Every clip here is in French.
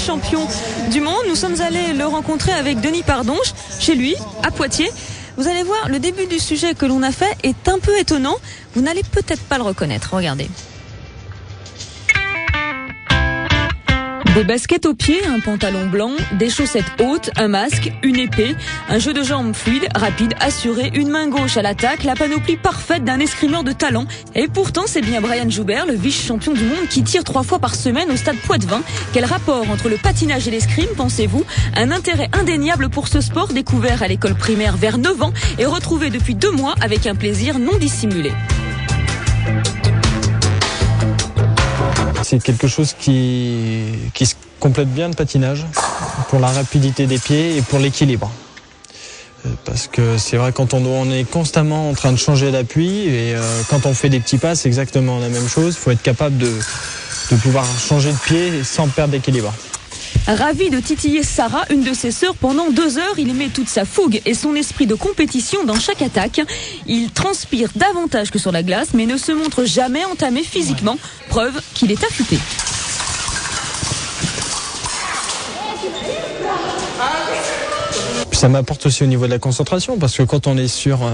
vice-champion du monde. Nous sommes allés le rencontrer avec Denis Pardonge, chez lui, à Poitiers. Vous allez voir, le début du sujet que l'on a fait est un peu étonnant. Vous n'allez peut-être pas le reconnaître. Regardez. Des baskets aux pieds, un pantalon blanc, des chaussettes hautes, un masque, une épée, un jeu de jambes fluide, rapide, assuré, une main gauche à l'attaque, la panoplie parfaite d'un escrimeur de talent. Et pourtant, c'est bien Brian Joubert, le vice-champion du monde, qui tire 3 fois par semaine au stade Poitevin. Quel rapport entre le patinage et l'escrime, pensez-vous? Un intérêt indéniable pour ce sport découvert à l'école primaire vers 9 ans et retrouvé depuis 2 mois avec un plaisir non dissimulé. C'est quelque chose qui se complète bien, le patinage, pour la rapidité des pieds et pour l'équilibre. Parce que c'est vrai, quand on est constamment en train de changer d'appui et quand on fait des petits pas, c'est exactement la même chose. Il faut être capable de pouvoir changer de pied sans perdre d'équilibre. Ravi de titiller Sarah, une de ses sœurs, pendant 2 heures, il met toute sa fougue et son esprit de compétition dans chaque attaque. Il transpire davantage que sur la glace, mais ne se montre jamais entamé physiquement, preuve qu'il est affûté. Ça m'apporte aussi au niveau de la concentration, parce que quand on est sur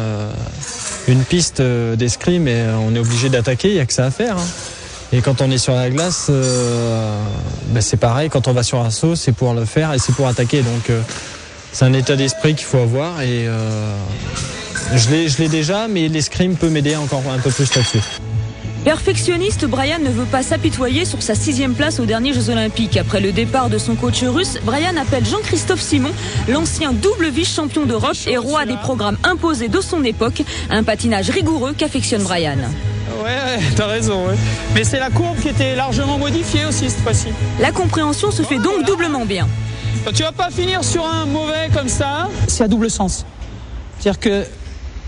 une piste d'escrime, on est obligé d'attaquer, il n'y a que ça à faire. Et quand on est sur la glace, c'est pareil, quand on va sur un saut, c'est pour le faire et c'est pour attaquer. Donc c'est un état d'esprit qu'il faut avoir et je l'ai déjà, mais l'escrime peut m'aider encore un peu plus là-dessus. Perfectionniste, Brian ne veut pas s'apitoyer sur sa 6e place aux derniers Jeux Olympiques. Après le départ de son coach russe, Brian appelle Jean-Christophe Simon, l'ancien double vice-champion d'Europe et roi des programmes imposés de son époque. Un patinage rigoureux qu'affectionne Brian. Ouais, t'as raison. Ouais. Mais c'est la courbe qui était largement modifiée aussi cette fois-ci. La compréhension se fait donc doublement bien. Tu vas pas finir sur un mauvais comme ça. C'est à double sens. C'est-à-dire que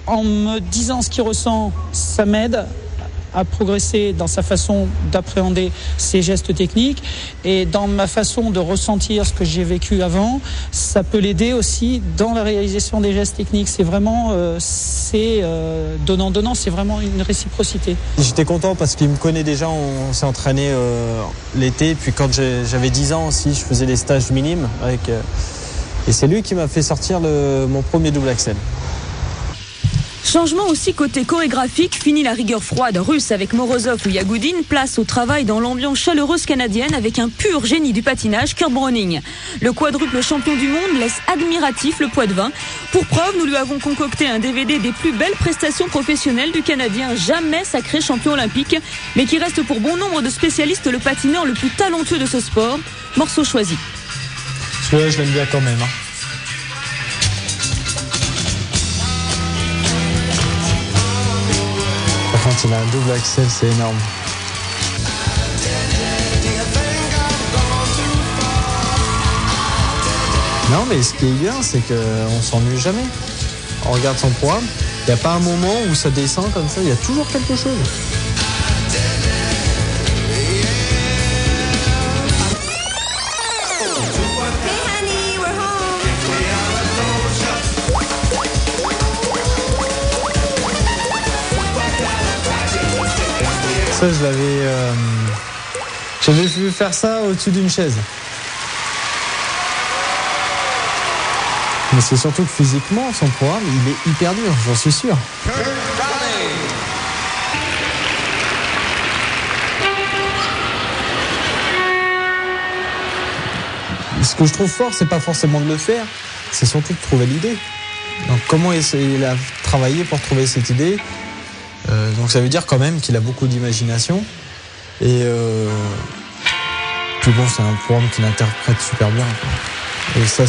en me disant ce qu'il ressent, ça m'aide à progresser dans sa façon d'appréhender ses gestes techniques et dans ma façon de ressentir ce que j'ai vécu avant, ça peut l'aider aussi dans la réalisation des gestes techniques. C'est vraiment donnant-donnant, c'est vraiment une réciprocité. J'étais content parce qu'il me connaît déjà, on s'est entraîné l'été, puis quand j'avais 10 ans aussi, je faisais des stages minimes et c'est lui qui m'a fait sortir mon premier double axel. Changement aussi côté chorégraphique, fini la rigueur froide russe avec Morozov ou Yagoudine, place au travail dans l'ambiance chaleureuse canadienne avec un pur génie du patinage, Kurt Browning. Le quadruple champion du monde laisse admiratif le Poitevin. Pour preuve, nous lui avons concocté un DVD des plus belles prestations professionnelles du Canadien, jamais sacré champion olympique, mais qui reste pour bon nombre de spécialistes le patineur le plus talentueux de ce sport. Morceau choisi. Celui-là, je l'aime bien quand même. Quand il a un double axel, c'est énorme. Non, mais ce qui est bien, c'est qu'on s'ennuie jamais. On regarde son programme, il n'y a pas un moment où ça descend comme ça, il y a toujours quelque chose. Ça, j'avais vu faire ça au-dessus d'une chaise. Mais c'est surtout que physiquement, son programme, il est hyper dur, j'en suis sûr. Ce que je trouve fort, c'est pas forcément de le faire, c'est surtout de trouver l'idée. Donc comment il a travaillé pour trouver cette idée? Donc ça veut dire quand même qu'il a beaucoup d'imagination et puis bon, c'est un programme qu'il interprète super bien, quoi. Et ça,